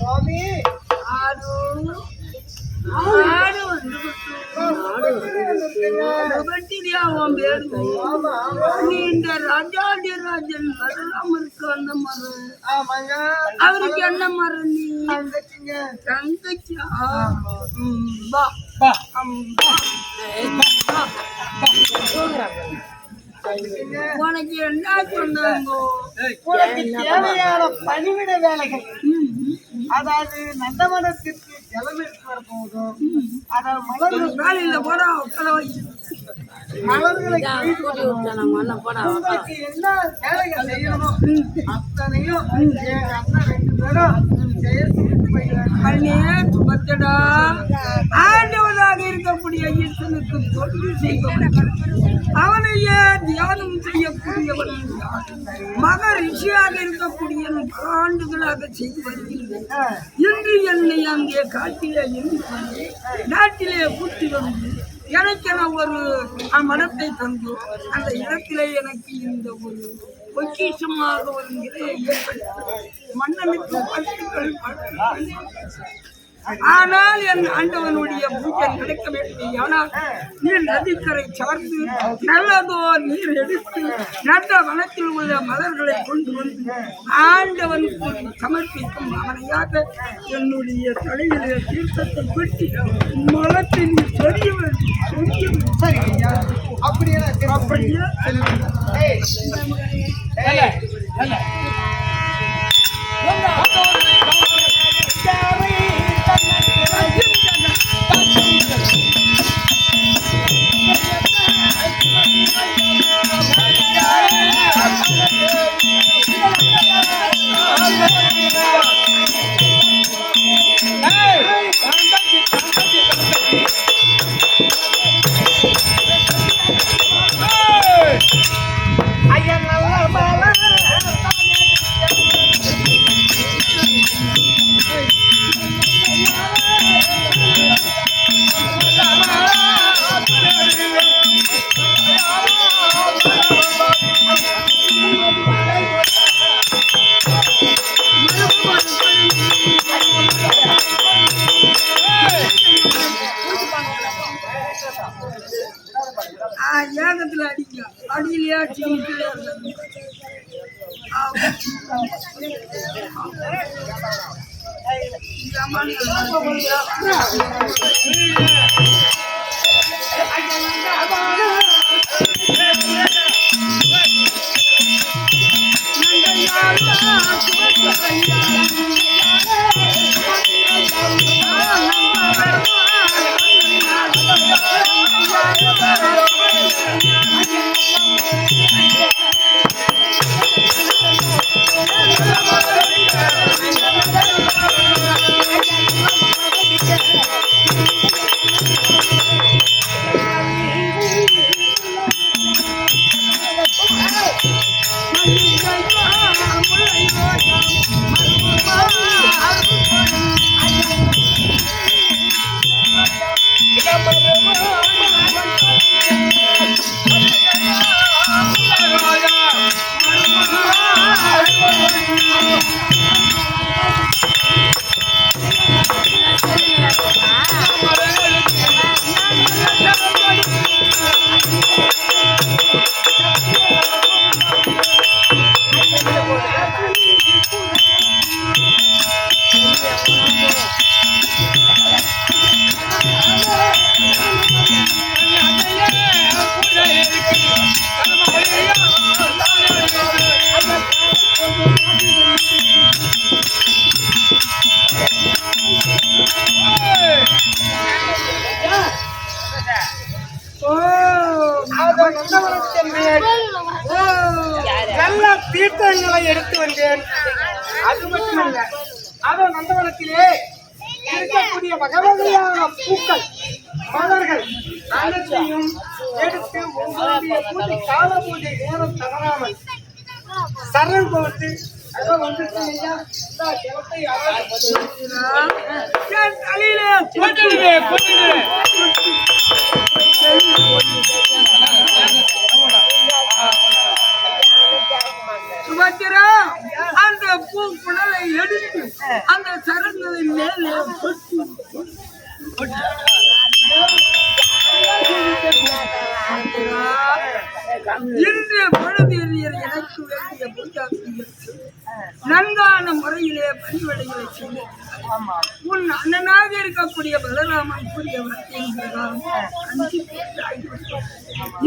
சுவாமி ஆடு இந்த ராஜாதிராஜன் வரலாம் இருக்கு அந்த மரம் அவருக்கு என்ன மரம் நீ தங்கச்சியா உனக்கு என்ன சொன்னாங்க உனக்கு தேவையான பணிவிட வேலைகள் அதாவது நந்தவனத்திற்கு ஜலம் எடுத்து வர போதும் அதாவது மலர்கள் வேலையில போனா மலர்களை உங்களுக்கு என்ன வேலைகள் செய்யணும் அத்தனையும் எங்க அண்ணன் 2 பேரும் பத்தடா ஆண்டவனாக இருக்கக்கூடிய ஈசனுக்கு தொண்டு செய்பவன் அவனையே தியானம் செய்யக்கூடியவன் மக ரிஷியாக இருக்கக்கூடிய ஆண்டுகளாக செய்து வருகின்றேன். இன்று என்னை அங்கே காட்டிலே இருந்து நாட்டிலே கூட்டி வந்து எனக்கென ஒரு மடத்தை தந்து அந்த இடத்திலே எனக்கு இந்த ஒரு பொக்கிஷமாக ஒரு நிலையை ஏற்படுத்த மன்னனுக்கு பட்டுக்கள் ஆனால் என் ஆண்டவனுடைய பூஜை நடக்க வேண்டும். ஆனால் நீர் நதிக்கரை சார்ந்து நல்லதோ நீர் எடுத்து நல்ல வனத்தில் உள்ள மலர்களை கொண்டு வந்து ஆண்டவனுக்கு சமர்ப்பிக்கும் அவனையாக என்னுடைய தலையிலே தீர்த்தத்தை பெட்டி மலத்தில் சொரிய அப்படியே ஏகத்துல அடிக்கலாம் அடியிலையா நல்ல தீர்த்தங்களை எடுத்து வந்தேன். அது மட்டுமல்ல, அதோ நந்தவனத்திலே இருக்கக்கூடிய வகையான பூக்கள் மலர்கள் அனைத்தையும் எடுத்து உங்களுடைய பூஜை கால பூஜை நேரம் தவறாமல் சரண் போட்டு அதோ வந்து சுபத்திரா அந்த பூ குடலை எடுத்து அந்த சரங்களின் மேலே இன்று பொழுதேறியர் எனக்கு வேண்டிய பூஜாக்கள் நன்கான முறையிலே பணிவடைகளை செய்து உன் அண்ணனாக இருக்கக்கூடிய பலராமன் கூறிய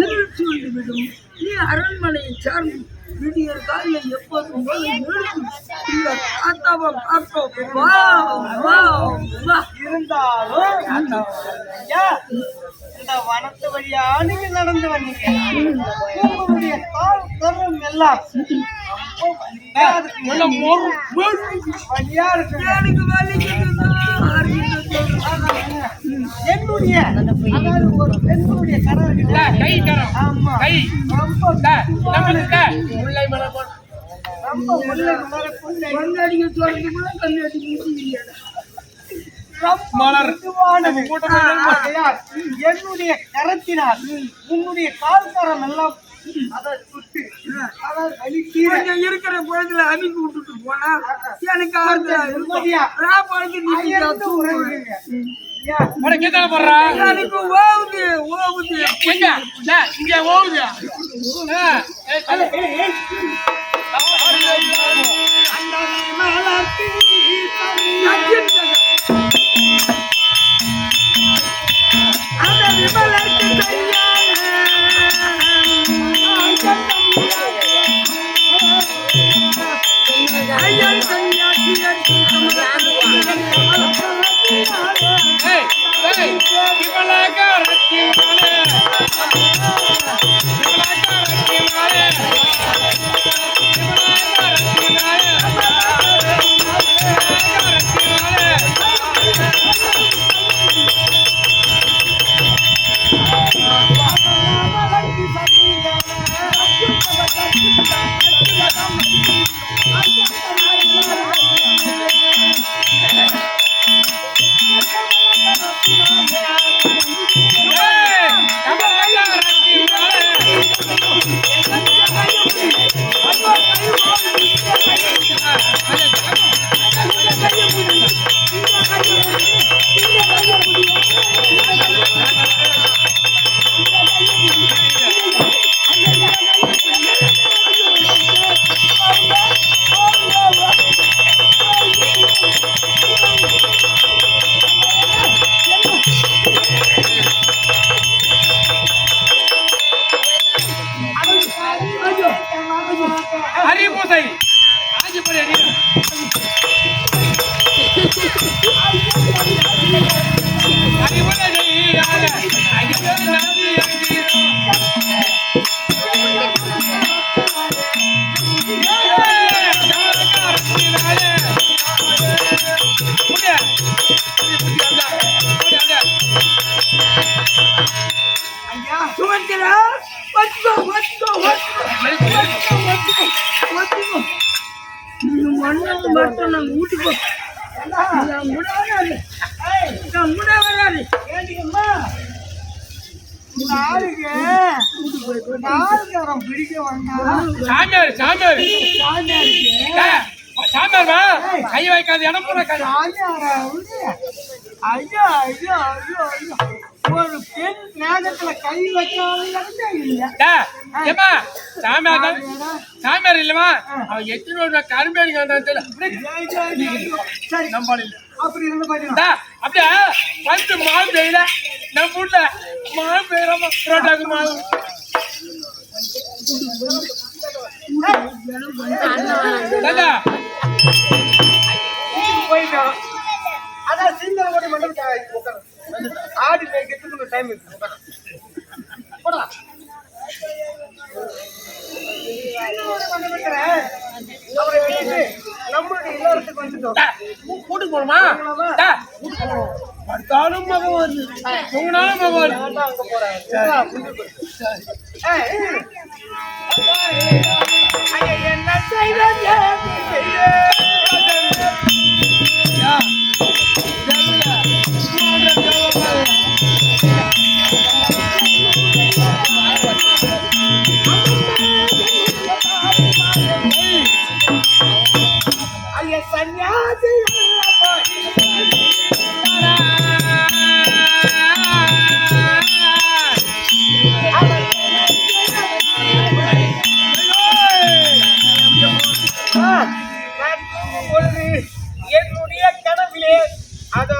இருள் சூழ்ந்துவிடும். நீ அரண்மனையை சார்ந்து விடியற் காலையில் எப்போதும் தாத்தாவை பார்க்க வா வா வா. இருந்தாலும் இந்த வனத்து வழியா நீங்க நடந்து வந்தீங்க. உங்களுடைய கால் கரம் எல்லாம் வழியா இருக்கு. எனக்கு வலிக்குதுன்னா என்னுடைய அதாவது ஒரு பெண்ணுடைய கரம் கை கரம் ஆமா கை ரொம்ப முல்லை மலர் ரொம்ப முல்லை மலர் புல்லை கண்ணாடிக்கு சொல்றது கூட கண்ணாடி முடியல. மலர் என்னுடைய கரத்தினால் உன்னுடைய கால் கரம் எல்லாம் அதை சுட்டு கொஞ்சம் இருக்கிற பொழுதுல அனுப்பி விட்டுட்டு போனா எனக்கு எனக்கு ஓவுது ஓவுது இங்க ஓகுது அந்த விமலருக்கு அறிவுசை ஆஞ்சிப்படி அடி சுமந்திரா மட்டும் நாங்க வீட்டுக்கு கூட வராது. கால்காரம் பிடிக்க வந்தான் சாமியார் சாமியார் சாமியார் கை வைக்காத இடம் போற ஐயா ஐயா ஐயோ ஐயோ ஒரு பெண் மேகத்துல கை வைக்காத இல்ல சாமியார் சாமியார் இல்லமா அவன் எத்தனை கரும்பேடி சரி நம்பாடு அப்படி இருந்து பாத்தீங்கன்னா அப்படியே வந்து மாவு பெய்யல நம்ம வீட்டுல மாவு பெய்யறோம் புரோட்டாக்கு மாவு போயிட்டோம் அதான் சிங்கிள் ஓடி மட்டும் ஆடி மேய்க்கிறதுக்கு டைம் இருக்கு போடா அவரை விட்டுட்டு நம்மளுடைய இல்லறத்துக்கு வந்துட்டோம் கூட்டு போணுமா அடுத்தாலும் மகம் வருது உங்களாலும் மகம் வருது அங்க போறேன் என்ன செய்ய சன்னியாசி என்னுடைய கனவிலே அதோ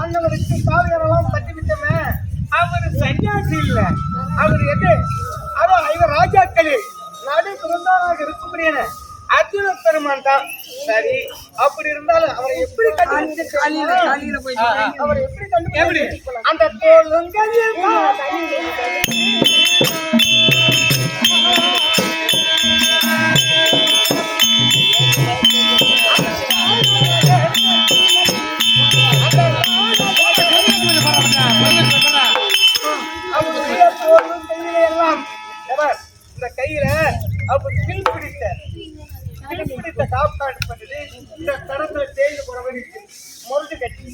அண்ணனுக்கு காவியரெல்லாம் பட்டிவிட்டமே அவர் சன்னியாசி இல்ல அவர் எது அதோ இவர் ராஜாக்களே நடு பிறந்தாராக இருக்கும்படியான அர்ஜுன பெருமான் தான். சரி அப்படி இருந்தாலும் அவரை எப்படி காலையில போயிட்டு அவரை எப்படி கண்டுபிடிக்கலாம் அந்த தோளுங்கையில் இந்த கையில அப்படி பிடித்த காப்பாடு பண்ணது இந்த கடத்துல தேய்ந்து போற மாதிரி முரண்டு கட்டி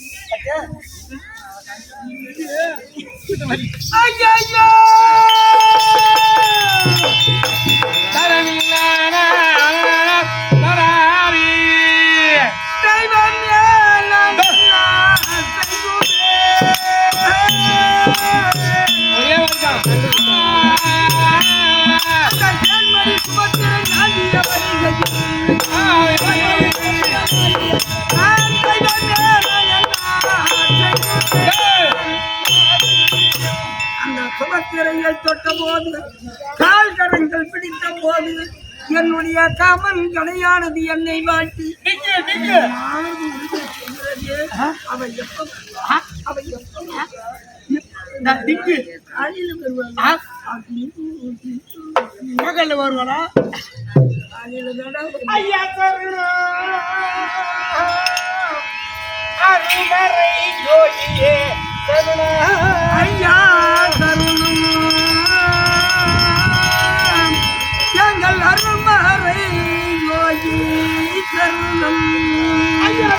அந்த சுபத்திரையை தொட்ட போது கால் கரங்கள் பிடித்த போது என்னுடைய காமன் கடையானது என்னை வாட்டி அவ எப்ப காலையில வருவாளா ஐயா அருமறை ஜோதியே ஐயா கருணம் எங்கள் அருமறை யோகி கருணம் ஐயா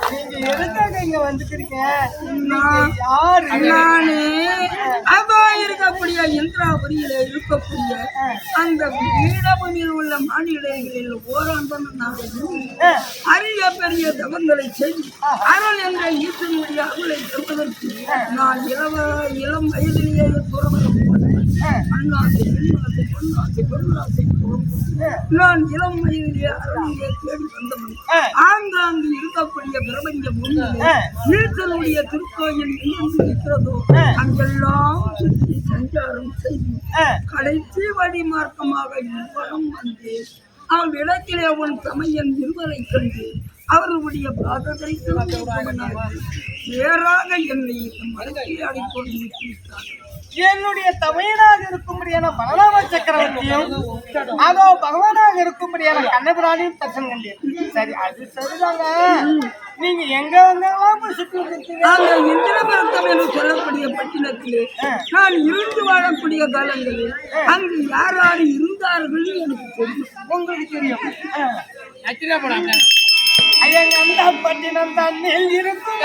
நீங்க எதுக்காக இங்க வந்துக்கிறீங்க? நானே அதோ இருக்கக்கூடிய இந்திராபுரியில இருக்கக்கூடிய அந்த பீடபூமியில் உள்ள மாநிலங்களில் அரிய பெரிய தவங்களை செய்து அருள் என்ற ஈசனுடைய அருளை பெறுவதற்கு நான் இளம் வயதிலேயே புறவரம் அண்ணாசை பெண்ணாசை பொன்னாசை பொருளாசை நான் இளம் வயதிலே அருளிலே தேடி வந்தவன் ஆங்காங்கு இருக்கக்கூடிய பிரபஞ்சம் ஈசனுடைய திருக்கோயில் எங்கு இருக்கிறதோ அங்கெல்லாம் சுற்றி சஞ்சாரம் செய்து கடைசி வழி மார்க்கமாக இவ்வளம் வந்து அவ்விடத்திலே உன் சமயம் இருவரை கண்டு அவர்களுடைய பாதத்தை வேறாக என்னை மறுபடி அடைக்கொண்டு நிற்கிறார். என்னுடைய தமிழனாக இருக்கும்படியான பலராம சக்கரவர்த்தியும் அதோ பகவானாக இருக்கும்படியான கண்ணபிராணியும் தர்சனம் கண்டேன். சரி அது சரிதாங்க. நீங்க எங்க வந்தாலும் சுற்றி அந்த இந்திரபுரத்தம் என்று சொல்லக்கூடிய பட்டினத்திலே நான் இருந்து வாழக்கூடிய காலங்களில் அங்கு யார் யார் இருந்தார்கள் எனக்கு தெரியும். உங்களுக்கு தெரியும். அந்த பட்டினம் தண்ணில் இருக்கும்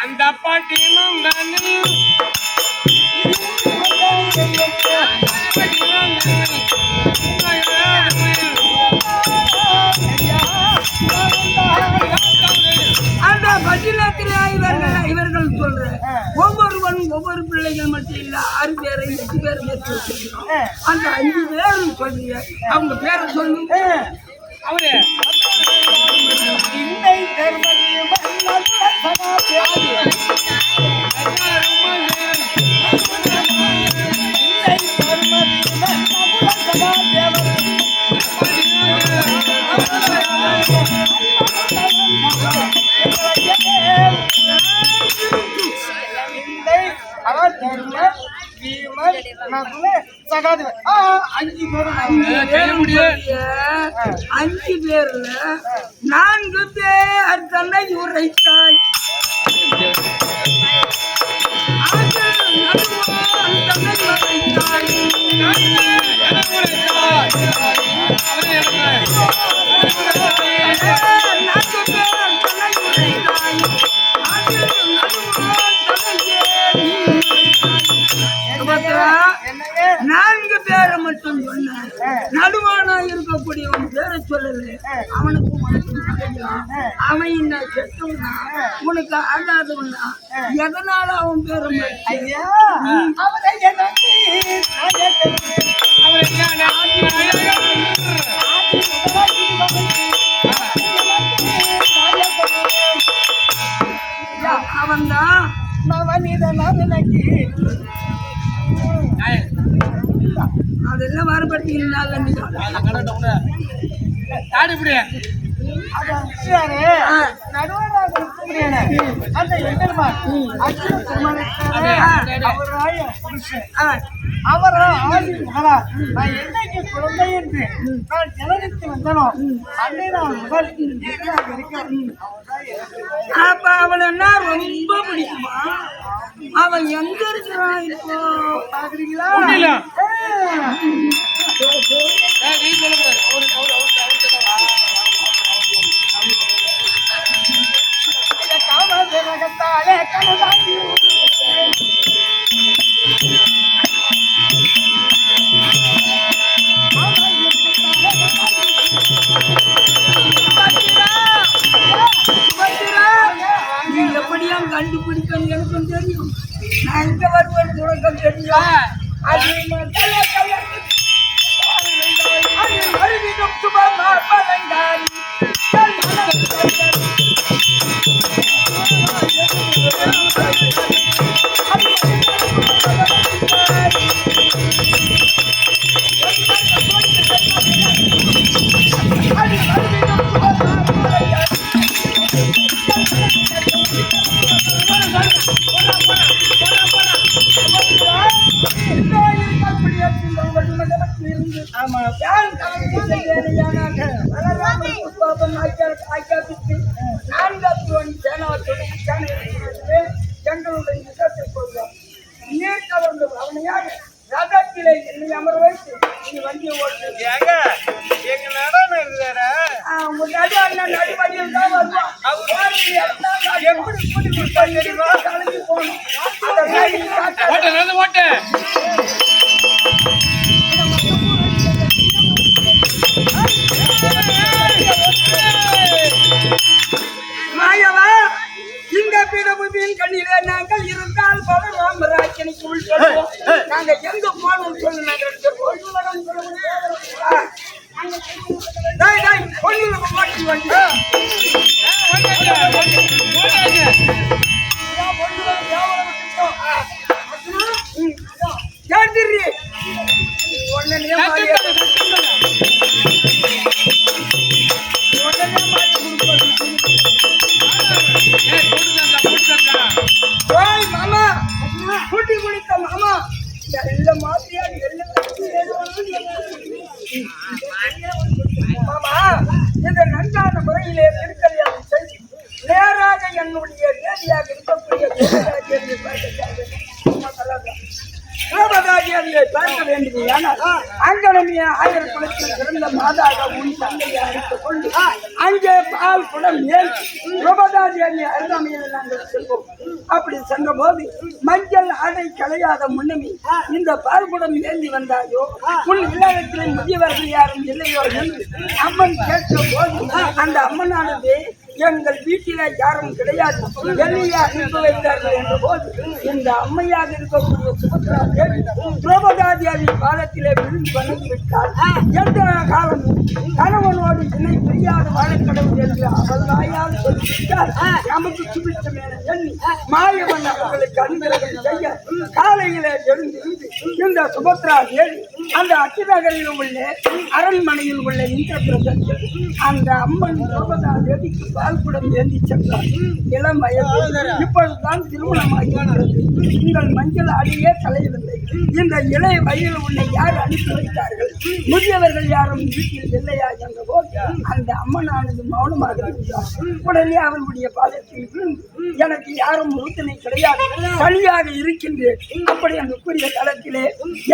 அந்த பட்டினம் தண்ணில் அந்த பட்டினத்திலே இவர்கள் சொல்ற ஒவ்வொருவன் ஒவ்வொரு பிள்ளைகள் மட்டும் இல்ல 6 பேரை 8 பேர் அந்த 5 பேரும் சொல்றீங்க அவங்க பேரை சொல்லுங்க. அவரு இன்னை தர்மனியும் சகாதேவன் 5 பேரும் அஞ்சு பேர்ல 4 பேர் தன்னை உரைத்தாய். நான்கு பேரை மட்டும் சொன்ன, நடுவானா இருக்கக்கூடியவன் பேரை சொல்லல. அவனுக்கு அவன் என்ன செத்தவனா, உனக்கு ஆகாதவனா, எதனால அவன் பேரை ஐயா அவன் தான் அதெல்லாம் வரப்பட்டீங்கன்னால நான் என்னைக்கு குழந்தை என்று நான் ஜனனித்து வந்தனோ அன்னை நான் முதல் அப்ப அவனா ரொம்ப பிடிக்குமா? அவன் எங்க இருக்கிறான் இப்போ பாக்குறீங்களா? எப்படியா கண்டுபிடிக்கணும் எனக்கும் தெரியும். நான் எங்க வருவேன் உனக்கும் தெரியும். அது மாயவா இந்த பிறவின் கண்ணிலே நாங்கள் இருந்தால் போல ராமராஜனுக்கு உள்படுவோம். நாங்க எங்க போனோம் சொல்லு. மாமா குட்டி குடித்த மாமா நல்ல மாதிரியா மாமா இந்த நன்றான முறையிலே திருக்கல்யாணம் செய்து நேராக என்னுடைய தேதியாக இருக்கக்கூடிய சிவபதாதியை பார்க்க வேண்டும். ஆனால் அங்கனமே 1000 குலத்தில் பிறந்த மாதாக உன் தந்தையை அழைத்துக் கொண்டு அங்கே பால் குடம் ஏன் சிவபதாதியை அருகாமையில் நாங்கள் செல்வோம். அப்படி சென்ற போது மஞ்சள் ஆடை களையாத முன்னமே இந்த பால் குடம் ஏந்தி வந்தாயோ, உன் இல்லறத்திலே முதியவர்கள் யாரும் இல்லையோ என்று அம்மன் கேட்ட போது அந்த அம்மனானது எங்கள் வீட்டில யாரும் கிடையாது, என்னையா அனுப்பி வைத்தார்கள் என்ற போது இந்த அம்மையாக இருக்கக்கூடிய சுபத்ரா தேவி திரௌபதாதியின் பாதத்திலே விழுந்து வணங்கிவிட்டார். எந்த காலமும் கணவனோடு இணை பிரியாது வாழக்கடவுள் என்று அவள் வாயால் சொல்லிவிட்டார். நமக்கு சுபித்தம் என எண்ணி மாயவன் அவர்களுக்கு அன்பழகம் செய்ய காலையிலே எழுந்திருந்து இந்த சுபத்ரா தேவி அந்த அத்திநகரில் உள்ள அரண்மனையில் உள்ள இந்திரபிரதத்தில் அந்த அம்மன் திரௌபதா தேவிக்கு பால்குடம் ஏந்தி சென்றார். இளம் வயது இப்பொழுதுதான் திருமணமாகிறது. உங்கள் மஞ்சள் ஆடியே கலையவில்லை. இந்த இளைய வயதில் உன்னை யார் அனுப்பி வைத்தார்கள்? முதியவர்கள் யாரும் வீட்டில் இல்லையா என்ற போது அந்த அம்மனானது மௌனமாக இருந்தார். உடனே அவளுடைய பாதத்தில் விழுந்து, எனக்கு யாரும் உறுத்தனை கிடையாது, தனியாக இருக்கின்றேன். அப்படி அந்த கூறிய தளத்திலே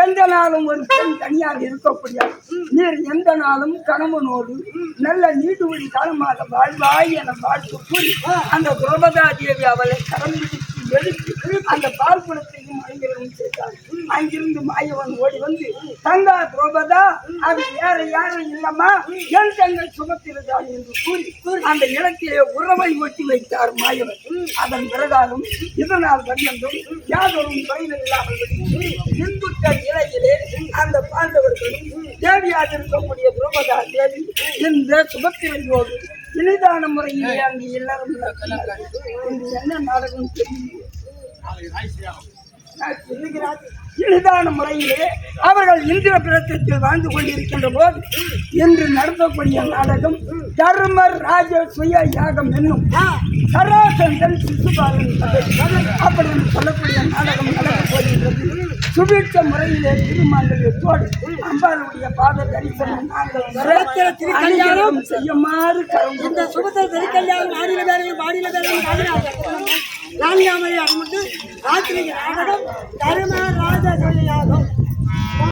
எந்த நாளும் ஒரு பெண் தனியாக இருக்கக்கூடியாது. நீர் எந்த நாளும் கணவனோடு நல்ல நீடுவழி காலமாக வாழ்வாய் என வாழ்த்து கூறி அந்த திரௌபதா தேவி அவளை கரம் பிடித்து எடுத்து அந்த பால் குளத்தையும் அங்கிருந்து சேர்த்தார். அங்கிருந்து மாயவன் ஓடி வந்து, தங்கா திரௌபதா, அது வேற யாரும் இல்லம்மா, என் தங்கள் சுமத்திருந்தான் என்று கூறி அந்த இடத்திலே உறவை ஒட்டி வைத்தார் மாயவன். அதன் பிரகாரம் இதனால் வந்ததும் யாதொரு குறைகள் இல்லாமல் இந்துத்த நிலையிலே அந்த பாண்டவர்களும் தேவியாக இருக்கக்கூடிய திரௌபதா தேவி இந்த சுபத்திரையோடு இனிதான முறையிலே அங்கு எல்லாரும் என்ன நாடகம் தெரியும் எளிதான முறையிலே அவர்கள் இந்திர பிரதத்தில் வாழ்ந்து கொண்டிருக்கின்ற போது இன்று நடத்தக்கூடிய நாடகம் தர்மர் ராஜ சுய யாகம் என்னும் சராசந்தன் சிசுபாலன் கதை. அப்படி சொல்லக்கூடிய நாடகம் நடக்கப் போகின்றது. சுபிட்ச முறையிலே திருமாங்கல்யத்தோடு அம்பாளுடைய பாத தரிசனம் நாங்கள் அணிகலம் செய்யுமாறு இந்த சுபத்திர திருக்கல்யாணம் மாநில வேலையும் நான்காமரை அறிமுட்டு ராத்திரிக்கு நாடகம் தரும ராஜ சொல்லியாகும்.